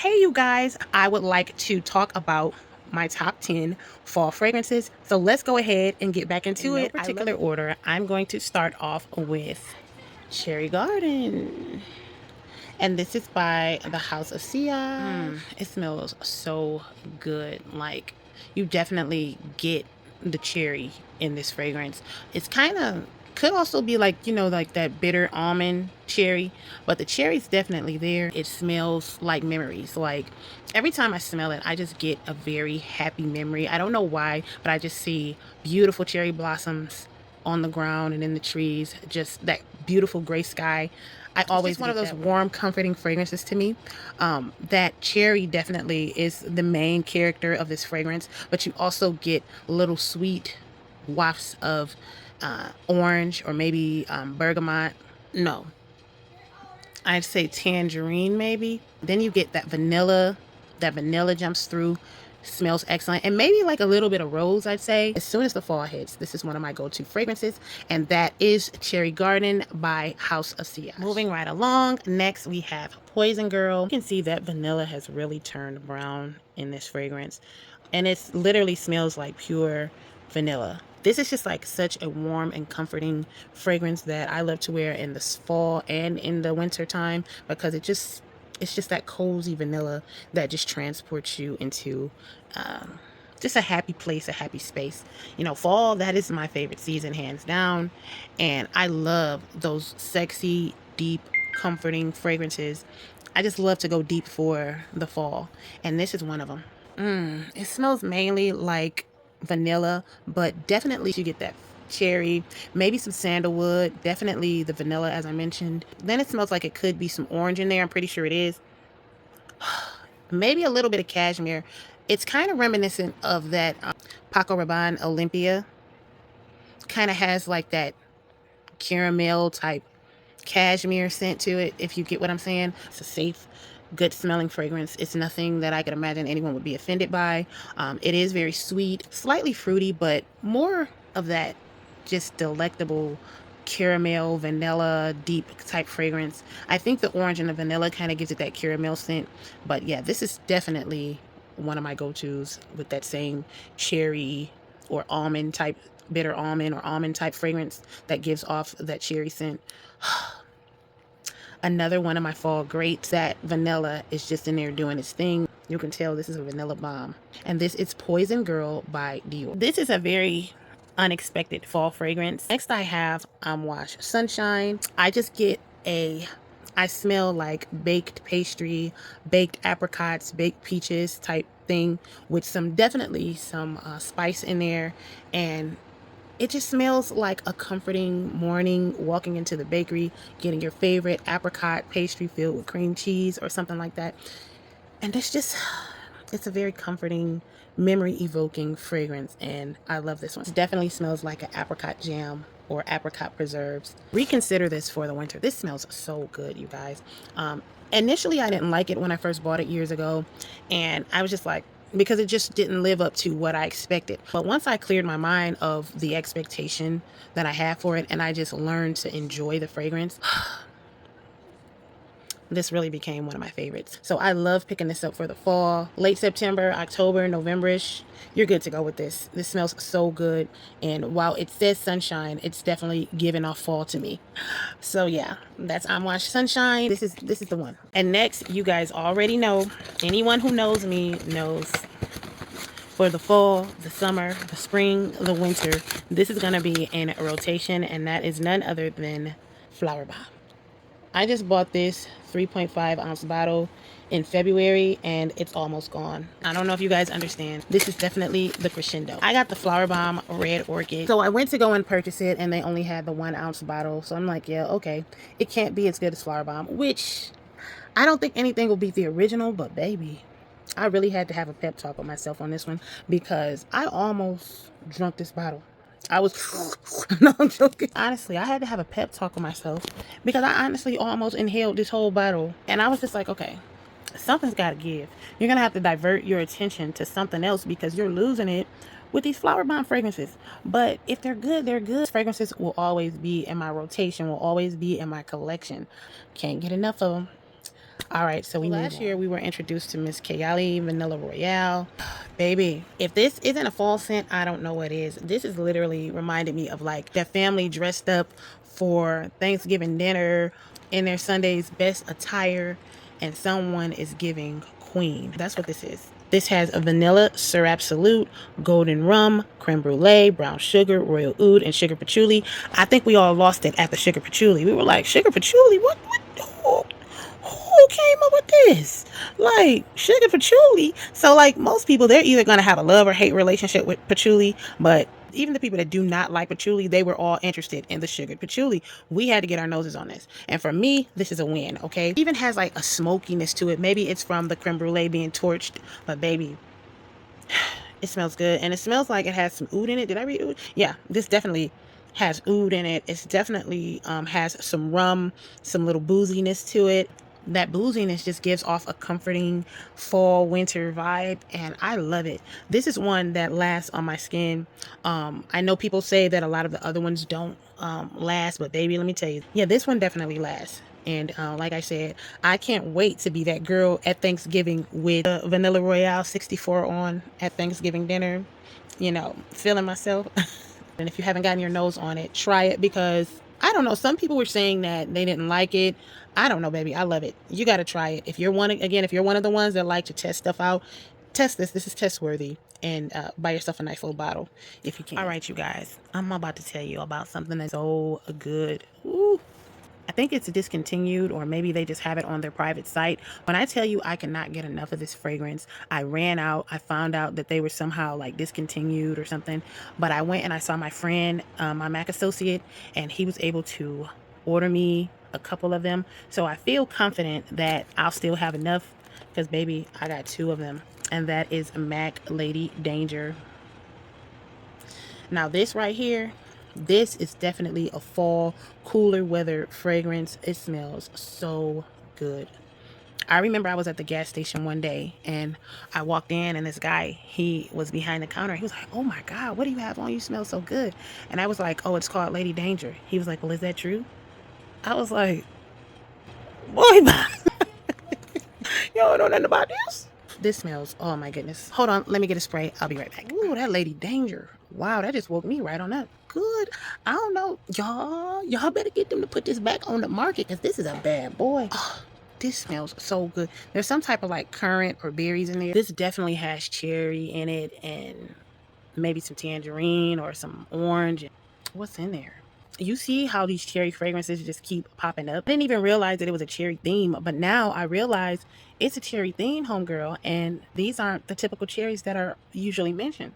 hey you guys, I would like to talk about my top 10 fall fragrances. So let's go ahead and get back into it. In no particular order, I'm going to start off with Cherry Garden. And this is by the House of Sia. It smells so good. Like, you definitely get the cherry in this fragrance. It's kind of, could also be like, you know, like that bitter almond cherry, but the cherry's definitely there. It smells like memories. Like, every time I smell it, I just get a very happy memory. I don't know why, but I just see beautiful cherry blossoms on the ground and in the trees, just that beautiful gray sky. I always one of those warm, comforting fragrances to me. That cherry definitely is the main character of this fragrance, but you also get little sweet wafts of orange or maybe bergamot. No, I'd say tangerine maybe. Then you get that vanilla. That vanilla jumps through, smells excellent, and maybe like a little bit of rose. I'd say as soon as the fall hits, this is one of my go-to fragrances, and that is Cherry Garden by House of Sia. Moving right along, next we have Poison Girl. You can see that vanilla has really turned brown in this fragrance, and it literally smells like pure vanilla. This is just like such a warm and comforting fragrance that I love to wear in the fall and in the winter time, because it's just that cozy vanilla that just transports you into just a happy place, a happy space. You know, fall, that is my favorite season, hands down. And I love those sexy, deep, comforting fragrances. I just love to go deep for the fall. And this is one of them. It smells mainly like vanilla, but definitely you get that cherry, maybe some sandalwood, definitely the vanilla as I mentioned. Then it smells like it could be some orange in there. I'm pretty sure it is. Maybe a little bit of cashmere. It's kind of reminiscent of that Paco Rabanne Olympia. Kind of has like that caramel type cashmere scent to it, if you get what I'm saying. It's a safe, good smelling fragrance. It's nothing that I could imagine anyone would be offended by. It is very sweet, slightly fruity, but more of that just delectable caramel, vanilla, deep type fragrance. I think the orange and the vanilla kind of gives it that caramel scent. But yeah, this is definitely one of my go-tos with that same cherry or almond type, bitter almond or almond type fragrance that gives off that cherry scent. Another one of my fall greats, that vanilla is just in there doing its thing. You can tell this is a vanilla bomb. And this is Poison Girl by Dior. This is a very unexpected fall fragrance. Next I have Amouage Sunshine. I smell like baked pastry, baked apricots, baked peaches type thing with definitely some spice in there. And it just smells like a comforting morning, walking into the bakery, getting your favorite apricot pastry filled with cream cheese or something like that. And it's a very comforting, memory evoking fragrance, and I love this one. It definitely smells like an apricot jam or apricot preserves. Reconsider this for the winter. This smells so good, you guys. Initially I didn't like it when I first bought it years ago, and I was just like, because it just didn't live up to what I expected. But once I cleared my mind of the expectation that I had for it, and I just learned to enjoy the fragrance, this really became one of my favorites. So I love picking this up for the fall. Late September, October, November-ish, you're good to go with this. This smells so good. And while it says sunshine, it's definitely giving off fall to me. So yeah, that's Amouage Sunshine. This is the one. And next, you guys already know, anyone who knows me knows, for the fall, the summer, the spring, the winter, this is gonna be in a rotation, and that is none other than Flower Bomb. I just bought this 3.5 ounce bottle in February, and it's almost gone. I don't know if you guys understand. This is definitely the crescendo. I got the Flower Bomb Red Orchid. So I went to go and purchase it, and they only had the 1 ounce bottle. So I'm like, yeah, okay. It can't be as good as Flower Bomb, which I don't think anything will beat the original, but baby, I really had to have a pep talk with myself on this one, because I almost drunk this bottle. I was, no, I'm joking. Honestly, I had to have a pep talk with myself, because I honestly almost inhaled this whole bottle. And I was just like, okay, something's got to give. You're going to have to divert your attention to something else, because you're losing it with these Flower Bomb fragrances. But if they're good, they're good. Fragrances will always be in my rotation, will always be in my collection. Can't get enough of them. All right, so last year we were introduced to Miss Kayali Vanilla Royale. Baby, if this isn't a fall scent, I don't know what is. This is literally reminded me of like that family dressed up for Thanksgiving dinner in their Sunday's best attire, and someone is giving queen. That's what this is. This has a vanilla, sir absolute, golden rum, creme brulee, brown sugar, royal oud, and sugar patchouli. I think we all lost it at the sugar patchouli. We were like, sugar patchouli? What? Who came up with this? Like, sugar patchouli. So, like, most people, they're either going to have a love or hate relationship with patchouli, but even the people that do not like patchouli, they were all interested in the sugared patchouli. We had to get our noses on this. And for me, this is a win, okay? It even has like a smokiness to it. Maybe it's from the creme brulee being torched, but baby, it smells good. And it smells like it has some oud in it. Did I read oud? Yeah, this definitely has oud in it. It's definitely has some rum, some little booziness to it. That booziness just gives off a comforting fall winter vibe, and I love it. This is one that lasts on my skin. I know people say that a lot of the other ones don't last, but baby, let me tell you, yeah, this one definitely lasts. And like I said, I can't wait to be that girl at Thanksgiving with Vanilla Royale 64 on at Thanksgiving dinner, you know, feeling myself. And if you haven't gotten your nose on it, try it, because I don't know, some people were saying that they didn't like it. I don't know, baby. I love it. You got to try it. If you're one, again, if you're one of the ones that like to test stuff out, test this. This is test worthy. And buy yourself a nice little bottle if you can. All right, you guys, I'm about to tell you about something that's so good. Ooh. I think it's discontinued, or maybe they just have it on their private site. When I tell you I cannot get enough of this fragrance, I ran out. I found out that they were somehow like discontinued or something. But I went and I saw my friend, my Mac associate, and he was able to order me a couple of them. So I feel confident that I'll still have enough, because baby, I got 2 of them. And that is Mac Lady Danger. Now this right here, this is definitely a fall, cooler weather fragrance. It smells so good. I remember I was at the gas station one day and I walked in, and this guy, he was behind the counter. He was like, oh my God, what do you have on? You smell so good. And I was like, oh, it's called Lady Danger. He was like, well, is that true? I was like, boy, you don't know nothing about this. This smells, oh my goodness. Hold on, let me get a spray. I'll be right back. Ooh, that Lady Danger. Wow, that just woke me right on up. Good. I don't know. Y'all better get them to put this back on the market, because this is a bad boy. Oh, this smells so good. There's some type of like currant or berries in there. This definitely has cherry in it, and maybe some tangerine or some orange. What's in there? You see how these cherry fragrances just keep popping up. I didn't even realize that it was a cherry theme, but now I realize it's a cherry theme, homegirl, and these aren't the typical cherries that are usually mentioned.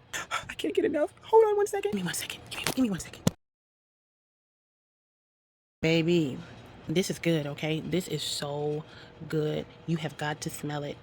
I can't get enough. Hold on one second. Give me 1 second. Give me 1 second. Baby, this is good, okay? This is so good. You have got to smell it.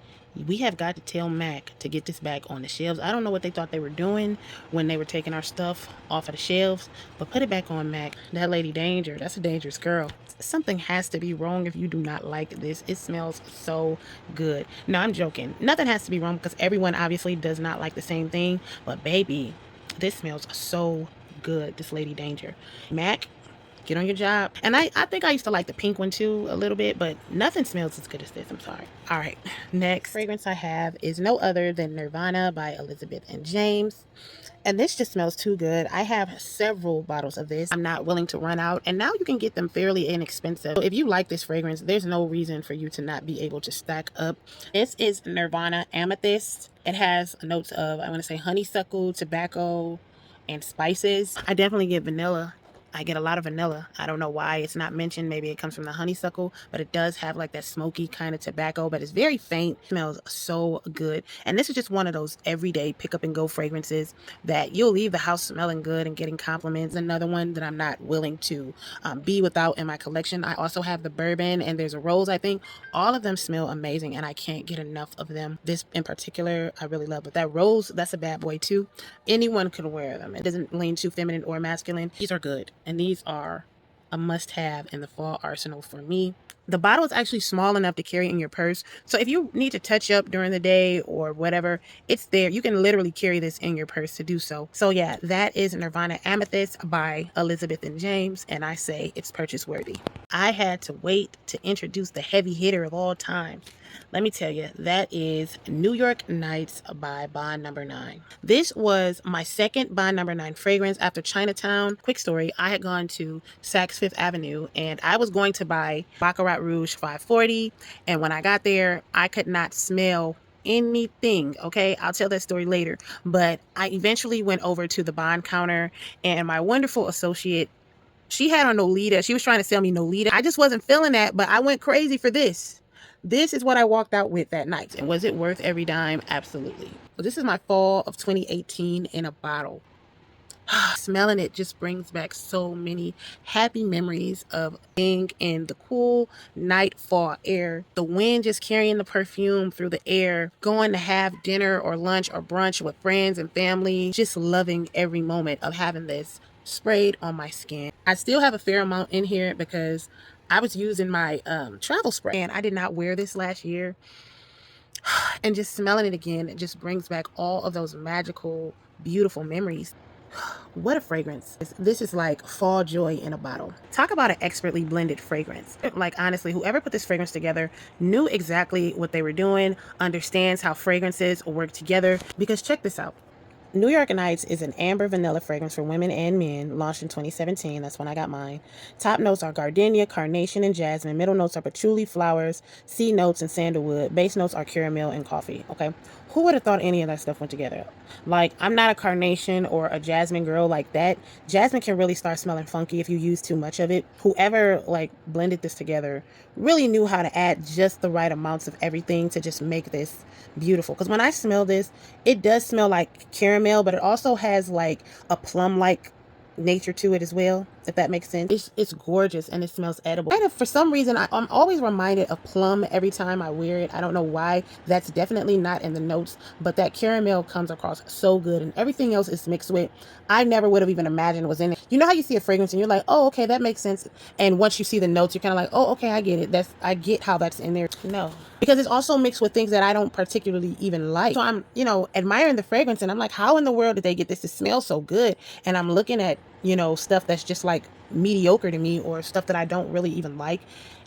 We have got to tell Mac to get this back on the shelves. I don't know what they thought they were doing when they were taking our stuff off of the shelves, but put it back on, Mac. That Lady Danger, that's a dangerous girl. Something has to be wrong if you do not like this. It smells so good. No, I'm joking. Nothing has to be wrong, because everyone obviously does not like the same thing, but baby, this smells so good, this Lady Danger. Mac, get on your job. And I think I used to like the pink one too a little bit, but nothing smells as good as this. I'm sorry. All right, next fragrance I have is no other than Nirvana by Elizabeth and James. And this just smells too good. I have several bottles of this. I'm not willing to run out, and now you can get them fairly inexpensive. So if you like this fragrance, there's no reason for you to not be able to stack up. This is Nirvana Amethyst. It has notes of, I want to say, honeysuckle, tobacco, and spices. I definitely get vanilla. I get a lot of vanilla. I don't know why it's not mentioned. Maybe it comes from the honeysuckle, but it does have like that smoky kind of tobacco, but it's very faint. It smells so good. And this is just one of those everyday pick up and go fragrances that you'll leave the house smelling good and getting compliments. Another one that I'm not willing to be without in my collection. I also have the bourbon, and there's a rose, I think. All of them smell amazing, and I can't get enough of them. This in particular, I really love. But that rose, that's a bad boy too. Anyone could wear them. It doesn't lean too feminine or masculine. These are good. And these are a must-have in the fall arsenal for me. The bottle is actually small enough to carry in your purse. So if you need to touch up during the day or whatever, it's there. You can literally carry this in your purse to do so. So yeah, that is Nirvana Amethyst by Elizabeth and James. And I say it's purchase worthy. I had to wait to introduce the heavy hitter of all time. Let me tell you, that is New York Nights by Bond Number 9. This was my second Bond Number 9 fragrance after Chinatown. Quick story, I had gone to Saks Fifth Avenue and I was going to buy Baccarat Rouge 540. And when I got there, I could not smell anything. Okay, I'll tell that story later. But I eventually went over to the Bond counter and my wonderful associate, she had on Nolita. She was trying to sell me Nolita. I just wasn't feeling that, but I went crazy for this. This is what I walked out with that night. And was it worth every dime? Absolutely. Well, this is my fall of 2018 in a bottle. Smelling it just brings back so many happy memories of being in the cool night fall air, the wind just carrying the perfume through the air, going to have dinner or lunch or brunch with friends and family, just loving every moment of having this sprayed on my skin. I still have a fair amount in here because I was using my travel spray and I did not wear this last year. And just smelling it again, it just brings back all of those magical, beautiful memories. What a fragrance. This is like fall joy in a bottle. Talk about an expertly blended fragrance. Like honestly, whoever put this fragrance together knew exactly what they were doing, understands how fragrances work together, because check this out. New York Nights is an amber vanilla fragrance for women and men, launched in 2017. That's when I got mine. Top notes are gardenia, carnation, and jasmine. Middle notes are patchouli, flowers, sea notes, and sandalwood. Base notes are caramel and coffee. Okay, who would have thought any of that stuff went together? Like, I'm not a carnation or a jasmine girl like that. Jasmine can really start smelling funky if you use too much of it. Whoever like blended this together really knew how to add just the right amounts of everything to just make this beautiful. Because when I smell this, it does smell like caramel, but it also has like a plum like nature to it as well, if that makes sense. It's gorgeous and it smells edible. For some reason, I'm always reminded of plum every time I wear it. I don't know why. That's definitely not in the notes, but that caramel comes across so good and everything else is mixed with. I never would have even imagined was in it. You know how you see a fragrance and you're like, oh, okay, that makes sense. And once you see the notes, you're kind of like, oh, okay, I get it. I get how that's in there. No, because it's also mixed with things that I don't particularly even like. So I'm, admiring the fragrance and I'm like, how in the world did they get this to smell so good? And I'm looking at, stuff that's just like mediocre to me or stuff that I don't really even like.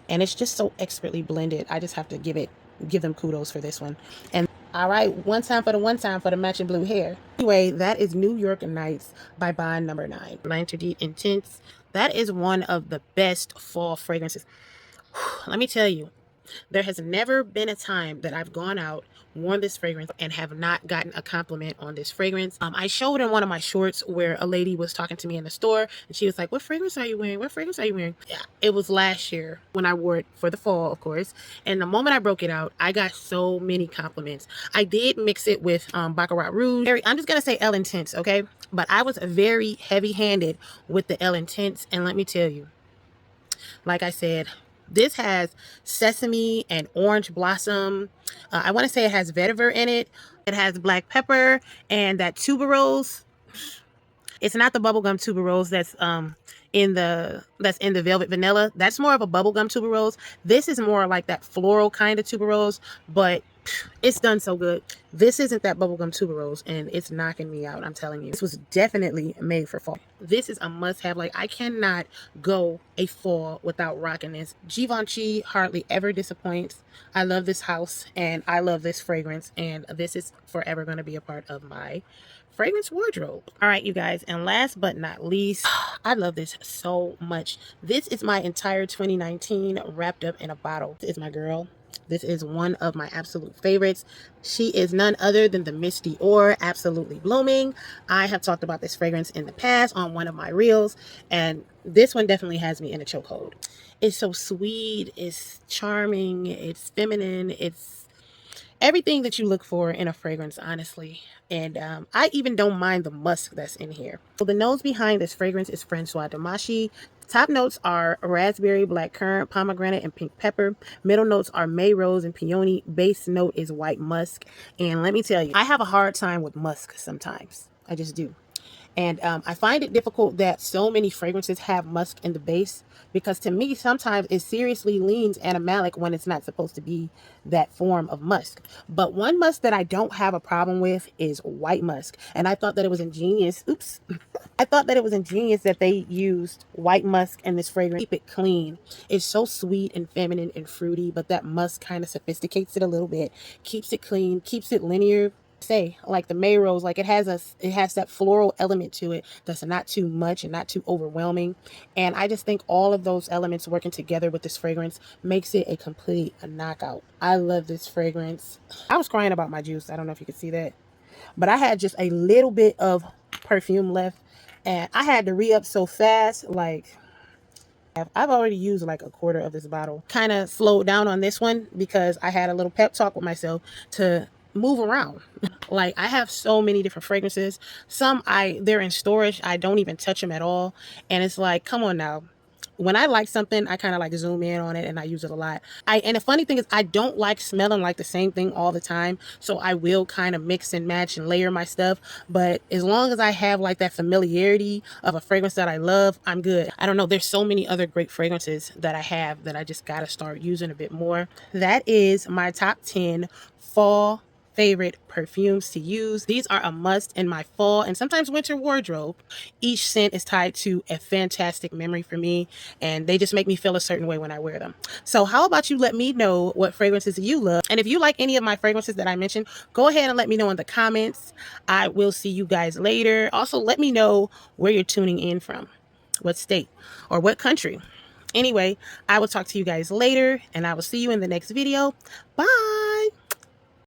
And it's just so expertly blended. I just have to give them kudos for this one. And all right, one time for the matching blue hair. Anyway, that is New York Nights by Bond Number 9. L'Interdit Intense. That is one of the best fall fragrances. Let me tell you, there has never been a time that I've gone out, worn this fragrance, and have not gotten a compliment on this fragrance. I showed in one of my shorts where a lady was talking to me in the store, and she was like, what fragrance are you wearing? What fragrance are you wearing? Yeah, it was last year when I wore it for the fall, of course. And the moment I broke it out, I got so many compliments. I did mix it with Baccarat Rouge. I'm just going to say Elle Intense, okay? But I was very heavy-handed with the Elle Intense, and let me tell you, like I said, this has sesame and orange blossom. I want to say it has vetiver in it. It has black pepper and that tuberose. It's not the bubblegum tuberose that's in the velvet vanilla. That's more of a bubblegum tuberose. This is more like that floral kind of tuberose, but it's done so good. This isn't that bubblegum tuberose, and it's knocking me out. I'm telling you, this was definitely made for fall. This is a must-have. Like, I cannot go a fall without rocking this. Givenchy hardly ever disappoints. I love this house, and I love this fragrance, and this is forever going to be a part of my fragrance wardrobe. All right, you guys, and last but not least, I love this so much. This is my entire 2019 wrapped up in a bottle. This is my girl. This is one of my absolute favorites. She is none other than the Miss Dior Absolutely Blooming. I have talked about this fragrance in the past on one of my reels, and this one definitely has me in a chokehold. It's so sweet, it's charming, it's feminine, it's everything that you look for in a fragrance, honestly. And I even don't mind the musk that's in here. So the nose behind this fragrance is Francois Damashi. Top notes are raspberry, blackcurrant, pomegranate, and pink pepper. Middle notes are May rose and peony. Base note is white musk. And let me tell you, I have a hard time with musk sometimes. I just do. And I find it difficult that so many fragrances have musk in the base, because to me, sometimes it seriously leans animalic when it's not supposed to be that form of musk. But one musk that I don't have a problem with is white musk. And I thought that it was ingenious. Oops. I thought that it was ingenious that they used white musk in this fragrance. Keep it clean. It's so sweet and feminine and fruity, but that musk kind of sophisticates it a little bit, keeps it clean, keeps it linear. Say like the May Rose, like it has that floral element to it that's not too much and not too overwhelming. And I just think all of those elements working together with this fragrance makes it a knockout. I love this fragrance. I was crying about my juice. I don't know if you could see that, but I had just a little bit of perfume left, and I had to re-up so fast. Like, I've already used like a quarter of this bottle. Kind of slowed down on this one because I had a little pep talk with myself to move around. Like, I have so many different fragrances. Some they're in storage. I don't even touch them at all. And it's like, come on now. When I like something, I kind of like zoom in on it and I use it a lot. And the funny thing is, I don't like smelling like the same thing all the time. So I will kind of mix and match and layer my stuff. But as long as I have like that familiarity of a fragrance that I love, I'm good. I don't know. There's so many other great fragrances that I have that I just got to start using a bit more. That is my top 10 fall favorite perfumes to use. These are a must in my fall and sometimes winter wardrobe. Each scent is tied to a fantastic memory for me, and they just make me feel a certain way when I wear them. So how about you let me know what fragrances you love? And if you like any of my fragrances that I mentioned, go ahead and let me know in the comments. I will see you guys later. Also, let me know where you're tuning in from, what state or what country. Anyway, I will talk to you guys later, and I will see you in the next video. Bye.